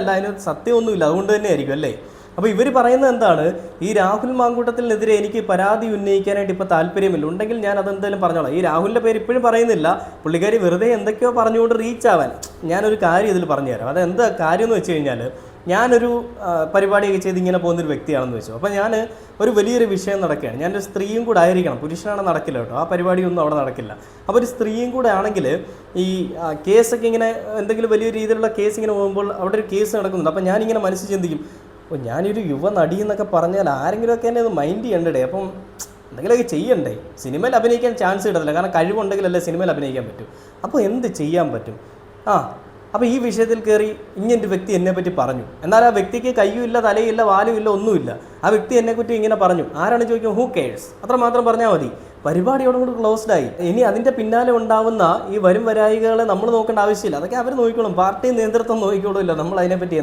അല്ല, അതിന് സത്യമൊന്നുമില്ല, അതുകൊണ്ട് തന്നെ ആയിരിക്കും അല്ലേ. അപ്പോൾ ഇവർ പറയുന്നത് എന്താണ്, ഈ രാഹുൽ മാങ്കൂട്ടത്തിനെതിരെ എനിക്ക് പരാതി ഉന്നയിക്കാനായിട്ട് ഇപ്പോൾ താല്പര്യമില്ല, ഉണ്ടെങ്കിൽ ഞാൻ അതെന്തായാലും പറഞ്ഞോളാം. ഈ രാഹുലിൻ്റെ പേര് ഇപ്പോഴും പറയുന്നില്ല, പുള്ളിക്കാരി വെറുതെ എന്തൊക്കെയോ പറഞ്ഞുകൊണ്ട് റീച്ച് ആവാൻ. ഞാനൊരു കാര്യം ഇതിൽ പറഞ്ഞുതരാം. അതെന്താ കാര്യം എന്ന് വെച്ച് കഴിഞ്ഞാൽ, ഞാനൊരു പരിപാടിയൊക്കെ ചെയ്ത് ഇങ്ങനെ പോകുന്നൊരു വ്യക്തിയാണെന്ന് വെച്ചു. അപ്പോൾ ഞാൻ ഒരു വലിയൊരു വിഷയം നടക്കുകയാണ്, ഞാനൊരു സ്ത്രീയും കൂടെ ആയിരിക്കണം, പുരുഷനാണ് നടക്കില്ല കേട്ടോ, ആ പരിപാടിയൊന്നും അവിടെ നടക്കില്ല. അപ്പോൾ ഒരു സ്ത്രീയും കൂടെ ആണെങ്കിൽ ഈ കേസൊക്കെ ഇങ്ങനെ എന്തെങ്കിലും വലിയ രീതിയിലുള്ള കേസ് ഇങ്ങനെ പോകുമ്പോൾ അവിടെ ഒരു കേസ് നടക്കുന്നുണ്ട്. അപ്പോൾ ഞാനിങ്ങനെ മനസ്സിൽ ചിന്തിക്കും, അപ്പോൾ ഞാനൊരു യുവ നടി എന്നൊക്കെ പറഞ്ഞാൽ ആരെങ്കിലുമൊക്കെ എന്നെ അത് മൈൻഡ് ചെയ്യണ്ടേ, അപ്പം എന്തെങ്കിലുമൊക്കെ ചെയ്യണ്ടേ. സിനിമയിൽ അഭിനയിക്കാൻ ചാൻസ് കിട്ടത്തില്ല, കാരണം കഴിവുണ്ടെങ്കിലല്ലേ സിനിമയിൽ അഭിനയിക്കാൻ പറ്റും. അപ്പോൾ എന്ത് ചെയ്യാൻ പറ്റും? അപ്പോൾ ഈ വിഷയത്തിൽ കയറി ഇങ്ങനൊരു വ്യക്തി എന്നെപ്പറ്റി പറഞ്ഞു, എന്നാൽ ആ വ്യക്തിക്ക് കയ്യുമില്ല, തലയില്ല, വാലുമില്ല, ഒന്നുമില്ല. ആ വ്യക്തി എന്നെക്കുറ്റി ഇങ്ങനെ പറഞ്ഞു. ആരാണ് ചോദിക്കും, ഹൂ കെയർസ്, അത്ര മാത്രം പറഞ്ഞാൽ മതി. പരിപാടിയോടും കൂടി ക്ലോസ്ഡായി. ഇനി അതിൻ്റെ പിന്നാലെ ഉണ്ടാവുന്ന ഈ വരും വരായികളെ നമ്മൾ നോക്കേണ്ട ആവശ്യമില്ല, അതൊക്കെ അവർ നോക്കിക്കോളും, പാർട്ടി നേതൃത്വം നോക്കിക്കോളുമല്ലോ. നമ്മൾ അതിനെപ്പറ്റി